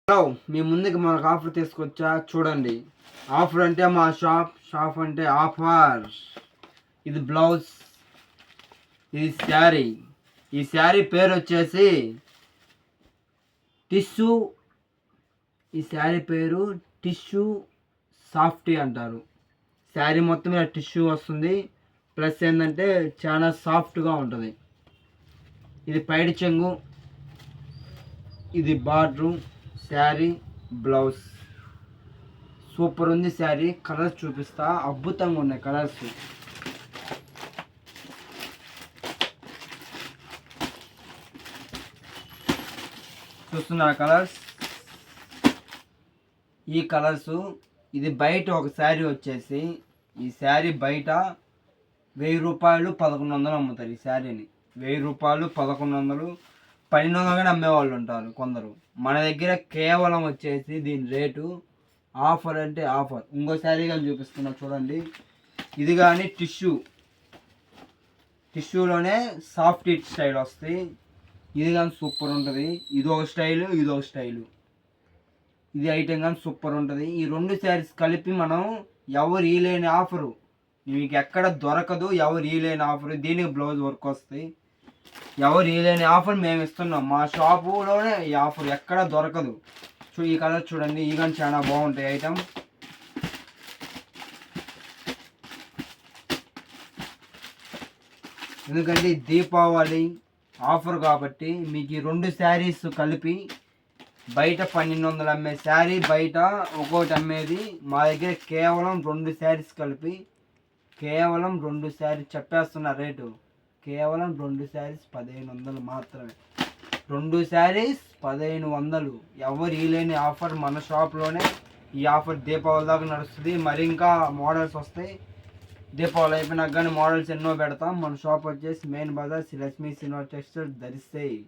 Hello, మీ ముందుకి మనకు offer తీసుకొచ్చా చూడండి. ఆఫర్ అంటే మా షాప్ అంటే ఆఫర్. ఇది బ్లౌజ్, ఇది శారీ. ఈ శారీ పేరు వచ్చేసి టిష్యూ. ఈ శారీ పేరు టిష్యూ సాఫ్టీ అంటారు. శారీ మొత్తం ఇలా టిష్యూ వస్తుంది. ప్లస్ ఏంటంటే చాలా సాఫ్ట్గా ఉంటుంది. ఇది పైడి చెంగు, ఇది బార్డరు, శారీ, బ్లౌజ్. సూపర్ ఉంది శారీ. కలర్స్ చూపిస్తా, అద్భుతంగా ఉన్నాయి కలర్స్. చూస్తున్నారు కలర్స్, ఈ కలర్స్. ఇది బయట ఒక శారీ వచ్చేసి, ఈ శారీ బయట 1000 రూపాయలు 1100 అమ్ముతారు. ఈ శారీని 1000 రూపాయలు 1100 1200 అమ్మేవాళ్ళు ఉంటారు కొందరు. మన దగ్గర కేవలం వచ్చేసి దీని రేటు ఆఫర్ అంటే ఆఫర్. ఇంకో శారీ కానీ చూపిస్తున్నా చూడండి. ఇది కానీ టిష్యూలోనే సాఫ్ట్ స్టైల్ వస్తాయి. ఇది కానీ సూపర్ ఉంటుంది. ఇది ఒక స్టైలు, ఇది ఒక స్టైలు. ఇది ఐటెం కానీ సూపర్ ఉంటుంది. ఈ రెండు శారీస్ కలిపి మనం ఎవరు ఇలేని ఆఫరు, మీకు ఎక్కడ దొరకదు. ఎవరు ఇలేని ఆఫరు. దీనికి బ్లౌజ్ వర్క్ వస్తాయి. ఎవరు ఇలేని ఆఫర్ మేము ఇస్తున్నాం. మా షాపులోనే ఈ ఆఫర్ ఎక్కడ దొరకదు. ఈ కలర్ చూడండి, ఈ కానీ చాలా బాగుంటాయి ఐటమ్. ఎందుకంటే దీపావళి ఆఫర్ కాబట్టి మీకు ఈ రెండు శారీస్ కలిపి బయట 1200 అమ్మే శారీ బయట ఒక్కోటి అమ్మేది, మా దగ్గర కేవలం 2 శారీస్ కలిపి కేవలం 2 శారీస్ చెప్పేస్తున్న రేటు. కేవలం 2 శారీస్ 1500 మాత్రమే. 2 శారీస్ 1500. ఎవరు ఇలేని ఆఫర్. మన షాప్లోనే ఈ ఆఫర్ దీపావళి దాకా నడుస్తుంది. మరి ఇంకా మోడల్స్ వస్తాయి. దీపావళి అయిపోయినాక కానీ మోడల్స్ ఎన్నో పెడతాం. మన షాప్ వచ్చేసి main bazaar, Sri Lakshmi cinema textiles, దరిసేయి.